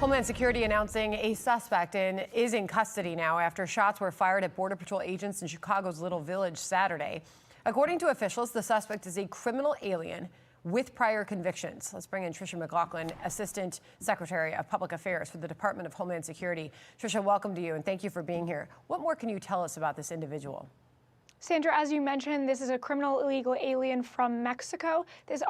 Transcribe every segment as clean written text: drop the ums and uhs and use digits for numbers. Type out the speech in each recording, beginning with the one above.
Homeland Security announcing a suspect is in custody now after shots were fired at Border Patrol agents in Chicago's Little Village Saturday. According to officials, the suspect is a criminal alien with prior convictions. Let's bring in Tricia McLaughlin, Assistant Secretary of Public Affairs for the Department of Homeland Security. Tricia, welcome to you, and thank you for being here. What more can you tell us about this individual? Sandra, as you mentioned, this is a criminal illegal alien from Mexico. This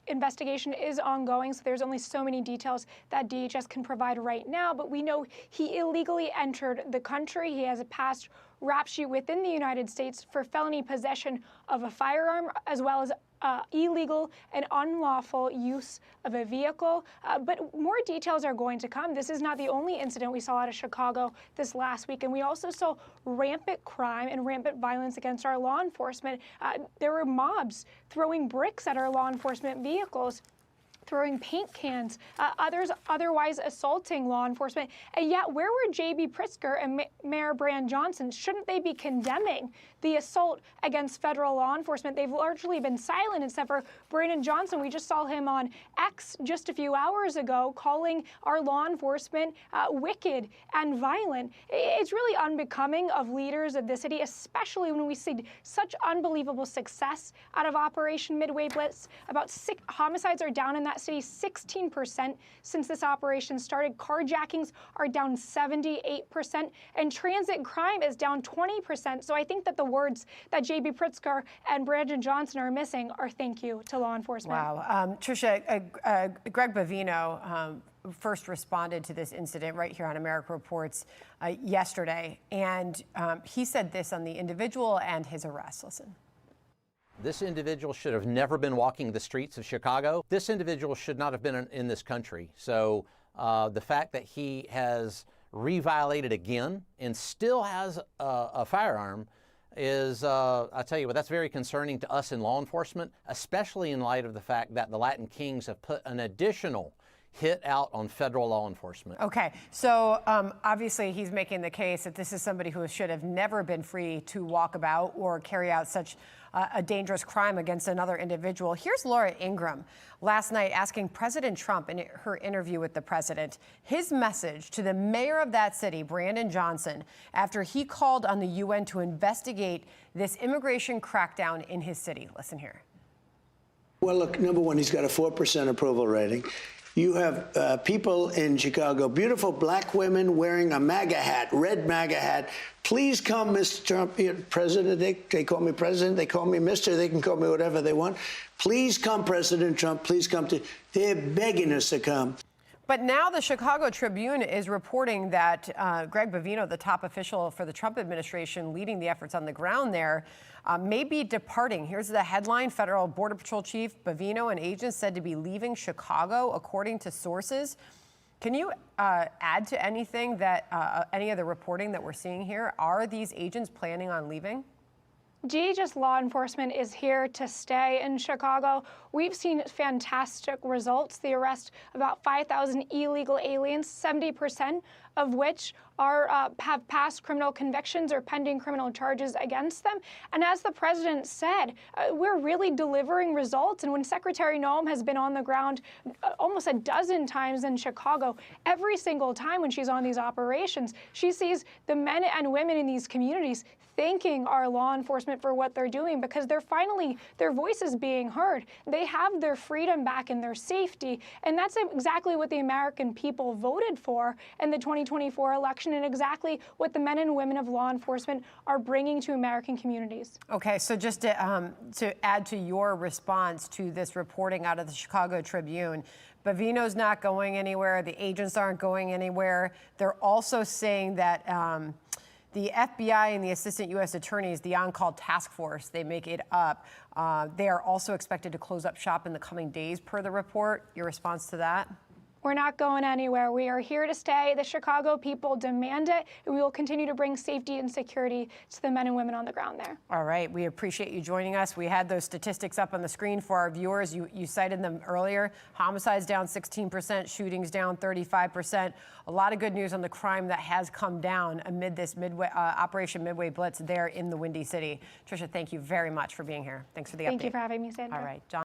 investigation is ongoing, so there's only so many details that DHS can provide right now, but we know he illegally entered the country. He has a past rap sheet within the United States for felony possession of a firearm, as well as illegal and unlawful use of a vehicle. But more details are going to come. This is not the only incident we saw out of Chicago this last week. And we also saw rampant crime and rampant violence against our law enforcement. There were mobs throwing bricks at our law enforcement vehicles, throwing paint cans, others otherwise assaulting law enforcement. And yet, where were J.B. Pritzker and Mayor Brandon Johnson? Shouldn't they be condemning the assault against federal law enforcement? They've largely been silent, except for Brandon Johnson. We just saw him on X just a few hours ago calling our law enforcement wicked and violent. It's really unbecoming of leaders of the city, especially when we see such unbelievable success out of Operation Midway Blitz. About 6 homicides are down in that city 16% since this operation started. Carjackings are down 78%, and transit crime is down 20%. So I think that the words that J.B. Pritzker and Brandon Johnson are missing are thank you to law enforcement. Wow. Tricia, Greg Bavino first responded to this incident right here on America Reports yesterday, and he said this on the individual and his arrest. Listen. This individual should have never been walking the streets of Chicago. This individual should not have been in this country. So the fact that he has re-violated again and still has a firearm is, I tell you what, that's very concerning to us in law enforcement, especially in light of the fact that the Latin Kings have put an additional hit out on federal law enforcement. Okay, so obviously he's making the case that this is somebody who should have never been free to walk about or carry out such a dangerous crime against another individual. Here's Laura Ingraham last night asking President Trump in her interview with the president his message to the mayor of that city, Brandon Johnson, after he called on the UN to investigate this immigration crackdown in his city. Listen here. Well, look, number one, he's got a 4% approval rating. You have people in Chicago, beautiful black women wearing a MAGA hat, red MAGA hat. Please come, Mr. Trump, President. They call me President. They call me Mr. They can call me whatever they want. Please come, President Trump. Please come. They're begging us to come. But now the Chicago Tribune is reporting that Greg Bavino, the top official for the Trump administration leading the efforts on the ground there, may be departing. Here's the headline. Federal Border Patrol Chief Bavino and agents said to be leaving Chicago, according to sources. Can you add to anything that any of the reporting that we're seeing here? Are these agents planning on leaving? DHS law enforcement is here to stay in Chicago. We've seen fantastic results. The arrest of about 5,000 illegal aliens, 70% of which have past criminal convictions or pending criminal charges against them. And as the president said, we're really delivering results. And when Secretary Noem has been on the ground almost a dozen times in Chicago, every single time when she's on these operations, she sees the men and women in these communities thanking our law enforcement for what they're doing because they're finally, their voices being heard. They have their freedom back and their safety. And that's exactly what the American people voted for in the 2024 election and exactly what the men and women of law enforcement are bringing to American communities. Okay, so just to add to your response to this reporting out of the Chicago Tribune, Bavino's not going anywhere. The agents aren't going anywhere. They're also saying that the FBI and the assistant U.S. attorneys, the on-call task force, they make it up. They are also expected to close up shop in the coming days, per the report. Your response to that? We're not going anywhere. We are here to stay. The Chicago people demand it, and we will continue to bring safety and security to the men and women on the ground there. All right. We appreciate you joining us. We had those statistics up on the screen for our viewers. You cited them earlier. Homicides down 16%, shootings down 35%. A lot of good news on the crime that has come down amid this Operation Midway Blitz there in the Windy City. Tricia, thank you very much for being here. Thanks for the update. Thank you for having me, Sandra. All right. John.